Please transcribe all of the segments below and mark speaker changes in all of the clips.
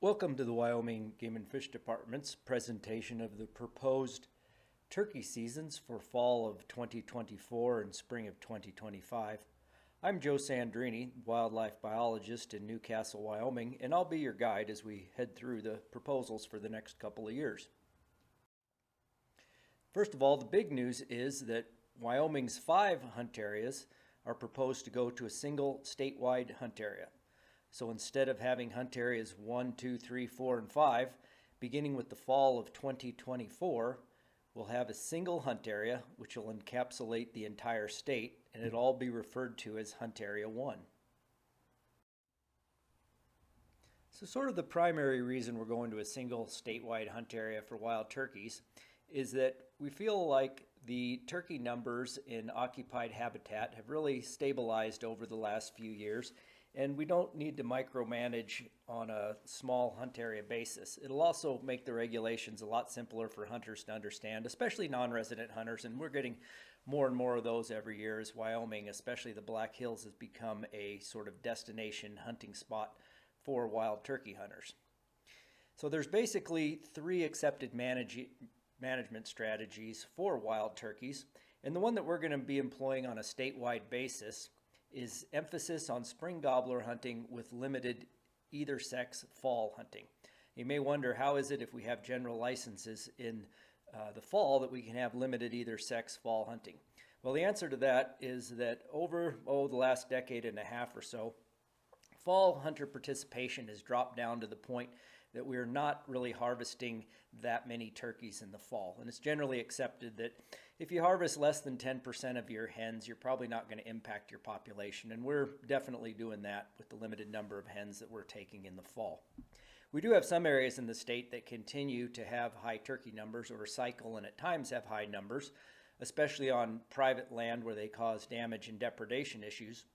Speaker 1: Welcome to the Wyoming Game and Fish Department's presentation of the proposed turkey seasons for fall of 2024 and spring of 2025. I'm Joe Sandrini, wildlife biologist in Newcastle, Wyoming, and I'll be your guide as we head through the proposals for the next couple of years. First of all, the big news is that Wyoming's 5 hunt areas are proposed to go to a single statewide hunt area. So instead of having hunt areas 1, 2, 3, 4, and 5, beginning with the fall of 2024, we'll have a single hunt area which will encapsulate the entire state, and it'll all be referred to as Hunt Area 1. So sort of the primary reason we're going to a single statewide hunt area for wild turkeys is that we feel like the turkey numbers in occupied habitat have really stabilized over the last few years, and we don't need to micromanage on a small hunt area basis. It'll also make the regulations a lot simpler for hunters to understand, especially non-resident hunters, and we're getting more and more of those every year as Wyoming, especially the Black Hills, has become a sort of destination hunting spot for wild turkey hunters. So there's basically 3 accepted management strategies for wild turkeys, and the one that we're going to be employing on a statewide basis is emphasis on spring gobbler hunting with limited either sex fall hunting. You may wonder, how is it if we have general licenses in the fall that we can have limited either sex fall hunting? Well, the answer to that is that over the last decade and a half or so, fall hunter participation has dropped down to the point that we're not really harvesting that many turkeys in the fall. And it's generally accepted that if you harvest less than 10% of your hens, you're probably not going to impact your population. And we're definitely doing that with the limited number of hens that we're taking in the fall. We do have some areas in the state that continue to have high turkey numbers or cycle and at times have high numbers, especially on private land where they cause damage and depredation issues.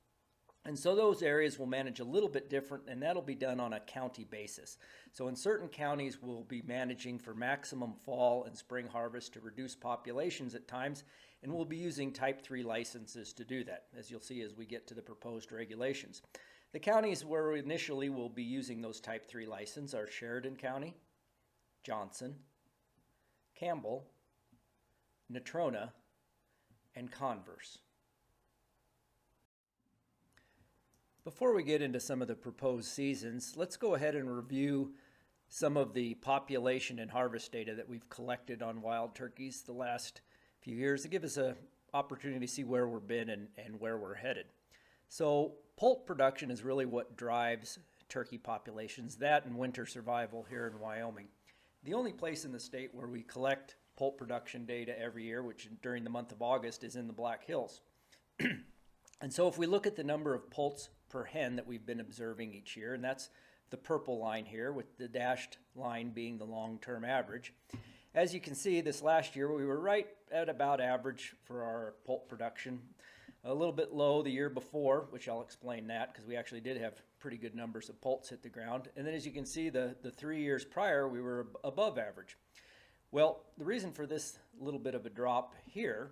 Speaker 1: And so those areas will manage a little bit different, and that'll be done on a county basis. So in certain counties, we'll be managing for maximum fall and spring harvest to reduce populations at times, and we'll be using Type 3 licenses to do that, as you'll see as we get to the proposed regulations. The counties where initially we'll be using those Type 3 licenses are Sheridan County, Johnson, Campbell, Natrona, and Converse. Before we get into some of the proposed seasons, let's go ahead and review some of the population and harvest data that we've collected on wild turkeys the last few years to give us an opportunity to see where we've been and where we're headed. So poult production is really what drives turkey populations, that and winter survival here in Wyoming. The only place in the state where we collect poult production data every year, which during the month of August, is in the Black Hills. And so if we look at the number of poults per hen that we've been observing each year, and that's the purple line here with the dashed line being the long-term average. As you can see, this last year we were right at about average for our poult production. A little bit low the year before, which I'll explain that because we actually did have pretty good numbers of poults hit the ground. And then as you can see, the 3 years prior we were above average. Well, the reason for this little bit of a drop here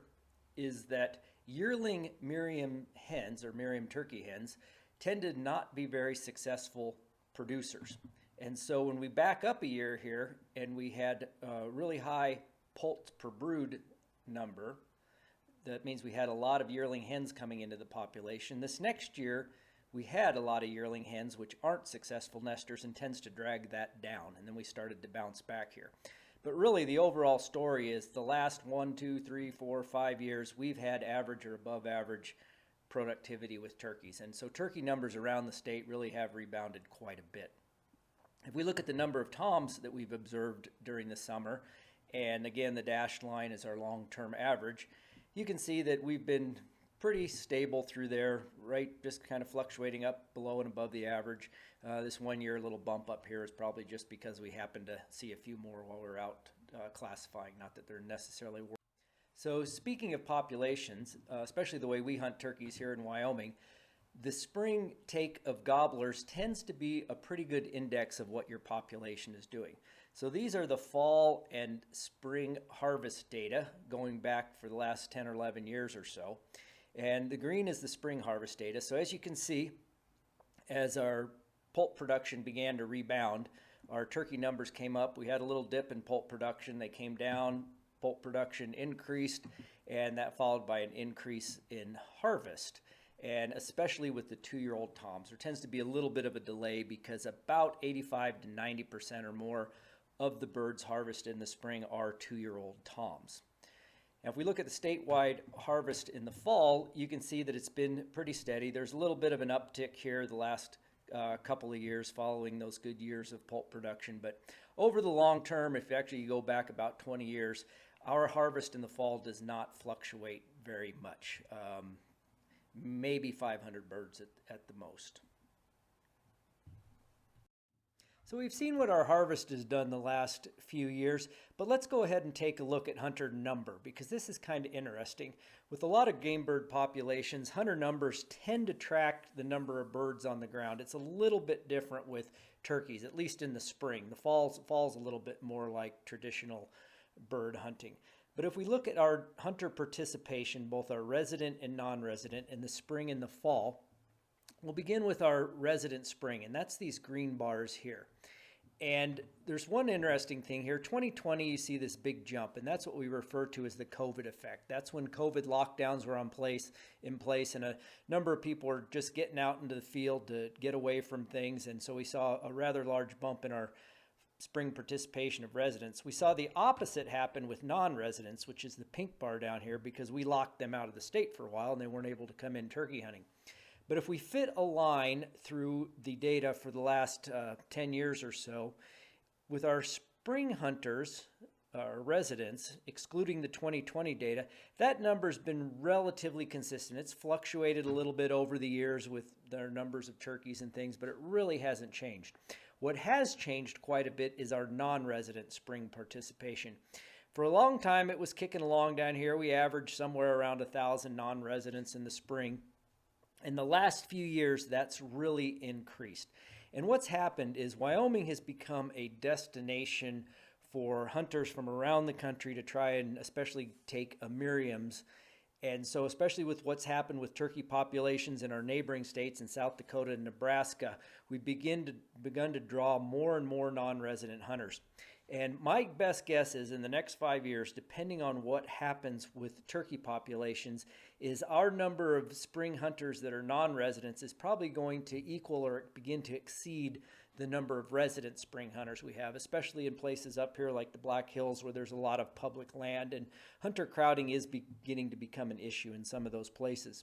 Speaker 1: is that yearling Merriam hens, or Merriam turkey hens, tend to not be very successful producers. And so when we back up a year here and we had a really high poult per brood number, that means we had a lot of yearling hens coming into the population. This next year, we had a lot of yearling hens which aren't successful nesters and tends to drag that down. And then we started to bounce back here. But really, the overall story is the last 1, 2, 3, 4, 5 years, we've had average or above average productivity with turkeys. And so turkey numbers around the state really have rebounded quite a bit. If we look at the number of toms that we've observed during the summer, and again, the dashed line is our long-term average, you can see that we've been pretty stable through there, right? Just kind of fluctuating up below and above the average. This 1 year little bump up here is probably just because we happened to see a few more while we're out classifying, not that they're necessarily worth. So speaking of populations, especially the way we hunt turkeys here in Wyoming, the spring take of gobblers tends to be a pretty good index of what your population is doing. So these are the fall and spring harvest data going back for the last 10 or 11 years or so. And the green is the spring harvest data. So as you can see, as our poult production began to rebound, our turkey numbers came up. We had a little dip in poult production. They came down, poult production increased, and that followed by an increase in harvest. And especially with the 2-year-old toms, there tends to be a little bit of a delay because about 85 to 90% or more of the birds harvested in the spring are 2-year-old toms. Now, if we look at the statewide harvest in the fall, you can see that it's been pretty steady. There's a little bit of an uptick here the last couple of years following those good years of poult production. But over the long term, if actually you go back about 20 years, our harvest in the fall does not fluctuate very much. Maybe 500 birds at the most. So we've seen what our harvest has done the last few years, but let's go ahead and take a look at hunter number, because this is kind of interesting. With a lot of game bird populations, hunter numbers tend to track the number of birds on the ground. It's a little bit different with turkeys, at least in the spring. The fall's a little bit more like traditional bird hunting. But if we look at our hunter participation, both our resident and non-resident, in the spring and the fall, we'll begin with our resident spring, and that's these green bars here. And there's one interesting thing here. 2020, you see this big jump, and that's what we refer to as the COVID effect. That's when COVID lockdowns were in place, and a number of people were just getting out into the field to get away from things. And so we saw a rather large bump in our spring participation of residents. We saw the opposite happen with non-residents, which is the pink bar down here, because we locked them out of the state for a while and they weren't able to come in turkey hunting. But if we fit a line through the data for the last 10 years or so, with our spring hunters, our residents, excluding the 2020 data, that number's been relatively consistent. It's fluctuated a little bit over the years with their numbers of turkeys and things, but it really hasn't changed. What has changed quite a bit is our non-resident spring participation. For a long time, it was kicking along down here. We averaged somewhere around 1,000 non-residents in the spring. In the last few years, that's really increased. And what's happened is Wyoming has become a destination for hunters from around the country to try and especially take Miriams. And so especially with what's happened with turkey populations in our neighboring states in South Dakota and Nebraska, we've begun to draw more and more non-resident hunters. And my best guess is in the next 5 years, depending on what happens with turkey populations, is our number of spring hunters that are non-residents is probably going to equal or begin to exceed the number of resident spring hunters we have, especially in places up here like the Black Hills where there's a lot of public land, and hunter crowding is beginning to become an issue in some of those places.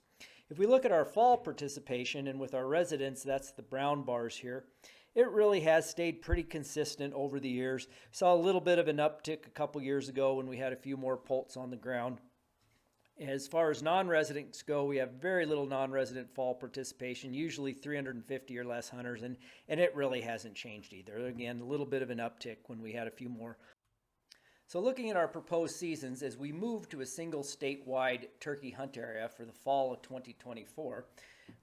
Speaker 1: If we look at our fall participation, and with our residents, that's the brown bars here, it really has stayed pretty consistent over the years. Saw a little bit of an uptick a couple years ago when we had a few more poults on the ground. As far as non-residents go, we have very little non-resident fall participation, usually 350 or less hunters, and it really hasn't changed either. Again, a little bit of an uptick when we had a few more. So looking at our proposed seasons, as we move to a single statewide turkey hunt area for the fall of 2024,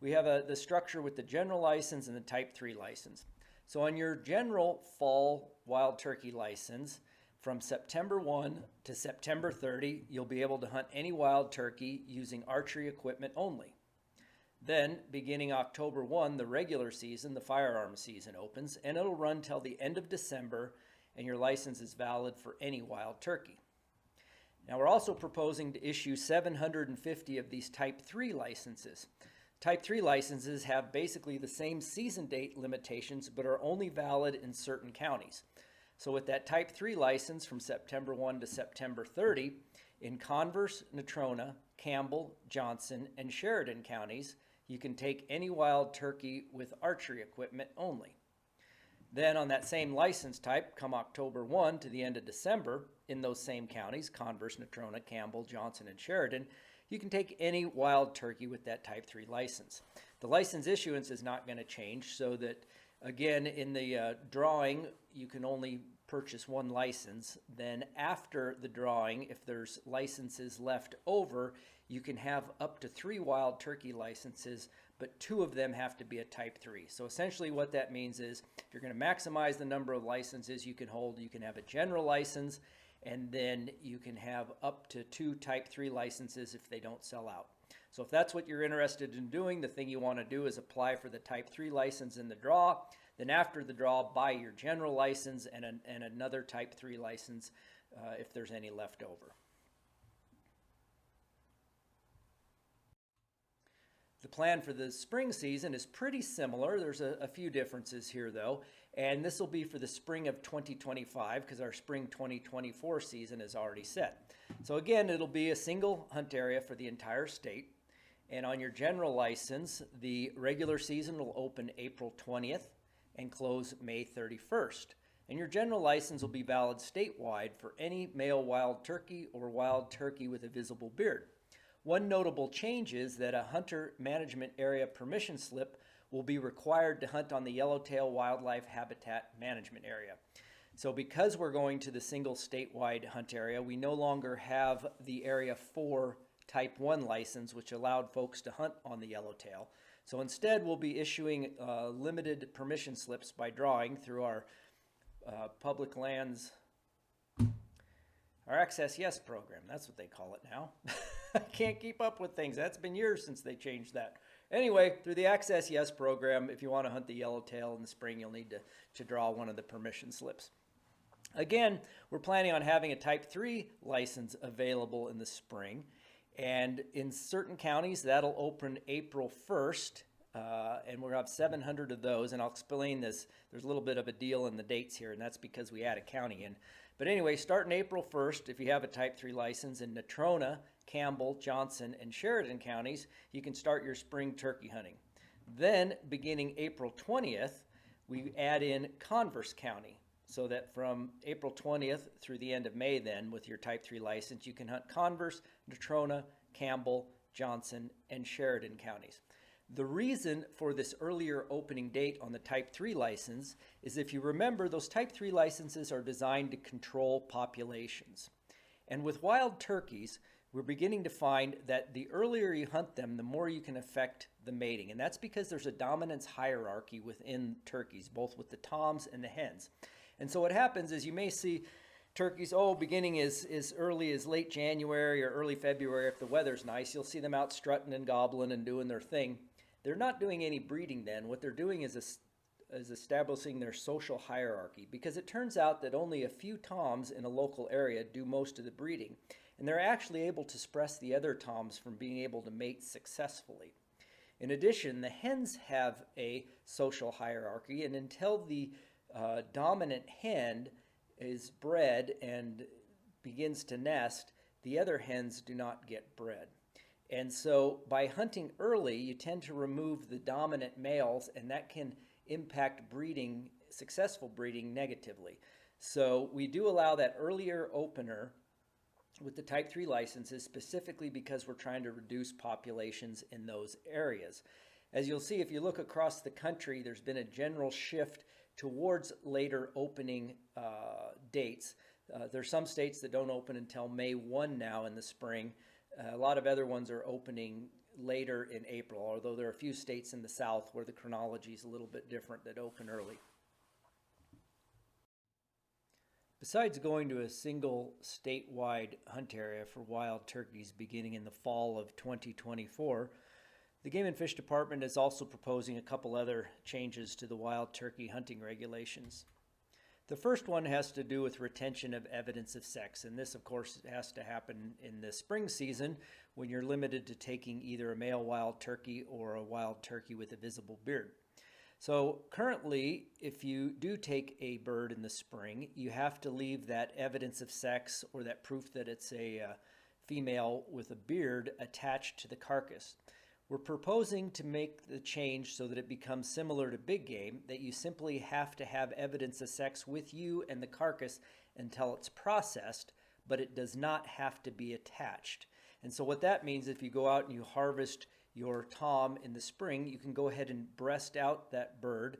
Speaker 1: we have the structure with the general license and the type 3 license. So on your general fall wild turkey license, from September 1 to September 30, you'll be able to hunt any wild turkey using archery equipment only. Then, beginning October 1, the regular season, the firearms season opens, and it'll run till the end of December, and your license is valid for any wild turkey. Now, we're also proposing to issue 750 of these Type 3 licenses. Type 3 licenses have basically the same season date limitations, but are only valid in certain counties. So with that Type 3 license from September 1 to September 30, in Converse, Natrona, Campbell, Johnson, and Sheridan counties, you can take any wild turkey with archery equipment only. Then on that same license type, come October 1 to the end of December, in those same counties, Converse, Natrona, Campbell, Johnson, and Sheridan, you can take any wild turkey with that Type 3 license. The license issuance is not going to change, so that, again, in the drawing, you can only purchase one license. Then after the drawing, if there's licenses left over, you can have up to 3 wild turkey licenses, but 2 of them have to be a Type 3. So essentially what that means is if you're going to maximize the number of licenses you can hold, you can have a general license, and then you can have up to 2 Type 3 licenses if they don't sell out. So if that's what you're interested in doing, the thing you want to do is apply for the Type 3 license in the draw. Then after the draw, buy your general license and another Type 3 license if there's any left over. The plan for the spring season is pretty similar. There's a few differences here though, and this will be for the spring of 2025 because our spring 2024 season is already set. So again, it'll be a single hunt area for the entire state. And on your general license, the regular season will open April 20th and close May 31st. And your general license will be valid statewide for any male wild turkey or wild turkey with a visible beard. One notable change is that a hunter management area permission slip will be required to hunt on the Yellowtail Wildlife Habitat Management Area. So because we're going to the single statewide hunt area, we no longer have the Area 4 Type 1 license, which allowed folks to hunt on the yellowtail. So instead, we'll be issuing limited permission slips by drawing through our public lands, our Access Yes program. That's what they call it now. I can't keep up with things. That's been years since they changed that. Anyway, through the Access Yes program, if you want to hunt the yellowtail in the spring, you'll need to draw one of the permission slips. Again, we're planning on having a Type 3 license available in the spring. And in certain counties, that'll open April 1st, and we'll have 700 of those. And I'll explain this. There's a little bit of a deal in the dates here, and that's because we add a county in. But anyway, starting April 1st, if you have a Type 3 license in Natrona, Campbell, Johnson, and Sheridan counties, you can start your spring turkey hunting. Then, beginning April 20th, we add in Converse County, so that from April 20th through the end of May then, with your Type 3 license, you can hunt Converse, Natrona, Campbell, Johnson, and Sheridan counties. The reason for this earlier opening date on the Type 3 license is, if you remember, those Type 3 licenses are designed to control populations. And with wild turkeys, we're beginning to find that the earlier you hunt them, the more you can affect the mating. And that's because there's a dominance hierarchy within turkeys, both with the toms and the hens. And so what happens is you may see turkeys, beginning as early as late January or early February. If the weather's nice, you'll see them out strutting and gobbling and doing their thing. They're not doing any breeding then. What they're doing is establishing their social hierarchy, because it turns out that only a few toms in a local area do most of the breeding. And they're actually able to suppress the other toms from being able to mate successfully. In addition, the hens have a social hierarchy, and until the dominant hen is bred and begins to nest, the other hens do not get bred. And so by hunting early, you tend to remove the dominant males, and that can impact breeding, successful breeding, negatively. So we do allow that earlier opener with the Type 3 licenses, specifically because we're trying to reduce populations in those areas. As you'll see, if you look across the country, there's been a general shift towards later opening dates. There's some states that don't open until May 1 now in the spring. A lot of other ones are opening later in April, although there are a few states in the South where the chronology is a little bit different that open early. Besides going to a single statewide hunt area for wild turkeys beginning in the fall of 2024, the Game and Fish Department is also proposing a couple other changes to the wild turkey hunting regulations. The first one has to do with retention of evidence of sex, and this, of course, has to happen in the spring season when you're limited to taking either a male wild turkey or a wild turkey with a visible beard. So currently, if you do take a bird in the spring, you have to leave that evidence of sex or that proof that it's a female with a beard attached to the carcass. We're proposing to make the change so that it becomes similar to big game, that you simply have to have evidence of sex with you and the carcass until it's processed, but it does not have to be attached. And so what that means, if you go out and you harvest your tom in the spring, you can go ahead and breast out that bird,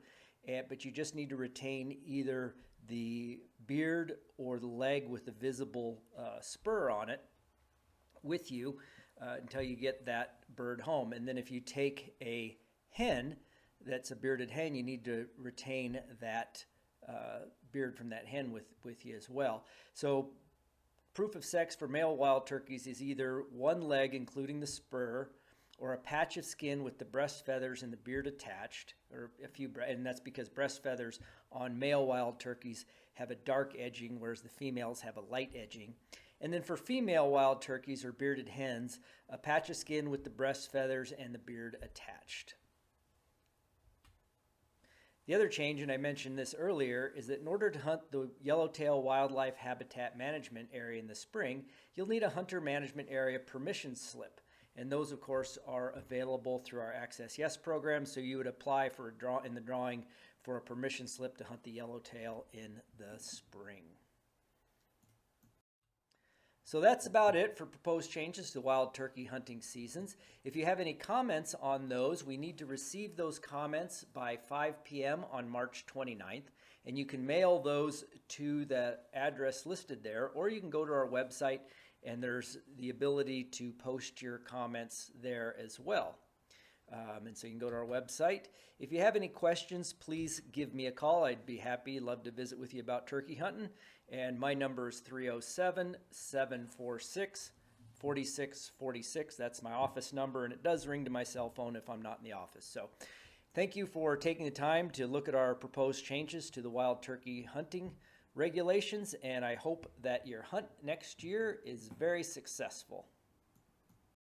Speaker 1: but you just need to retain either the beard or the leg with the visible spur on it with you until you get that bird home. And then if you take a hen that's a bearded hen, you need to retain that beard from that hen with you as well. So proof of sex for male wild turkeys is either one leg including the spur or a patch of skin with the breast feathers and the beard attached, or a few, and that's because breast feathers on male wild turkeys have a dark edging, whereas the females have a light edging. And then for female wild turkeys or bearded hens, a patch of skin with the breast feathers and the beard attached. The other change, and I mentioned this earlier, is that in order to hunt the yellowtail wildlife habitat management area in the spring, you'll need a hunter management area permission slip. And those, of course, are available through our Access Yes program. So you would apply for in the drawing for a permission slip to hunt the yellowtail in the spring. So that's about it for proposed changes to wild turkey hunting seasons. If you have any comments on those, we need to receive those comments by 5 p.m. on March 29th. And you can mail those to the address listed there, or you can go to our website and there's the ability to post your comments there as well. And so you can go to our website. If you have any questions, please give me a call. I'd be happy, love to visit with you about turkey hunting. And my number is 307-746-4646. That's my office number, and it does ring to my cell phone if I'm not in the office. So thank you for taking the time to look at our proposed changes to the wild turkey hunting regulations, and I hope that your hunt next year is very successful.